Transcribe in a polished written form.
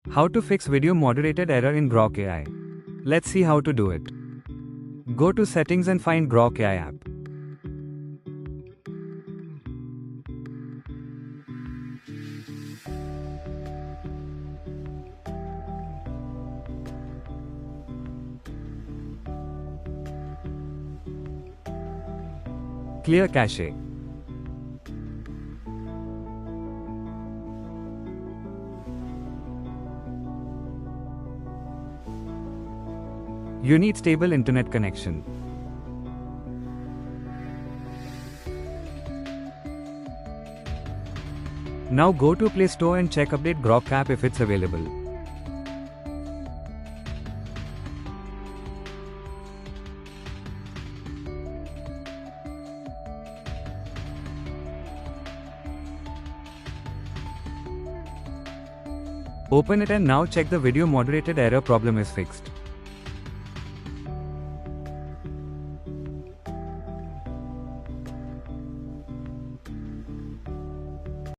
How to fix video moderated error in Grok AI. Let's see how to do it. Go to settings and find Grok AI app. Clear cache. You need stable internet connection. Now go to Play Store and check Update Grok app if it's available. Open it and now check the video moderated error problem is fixed.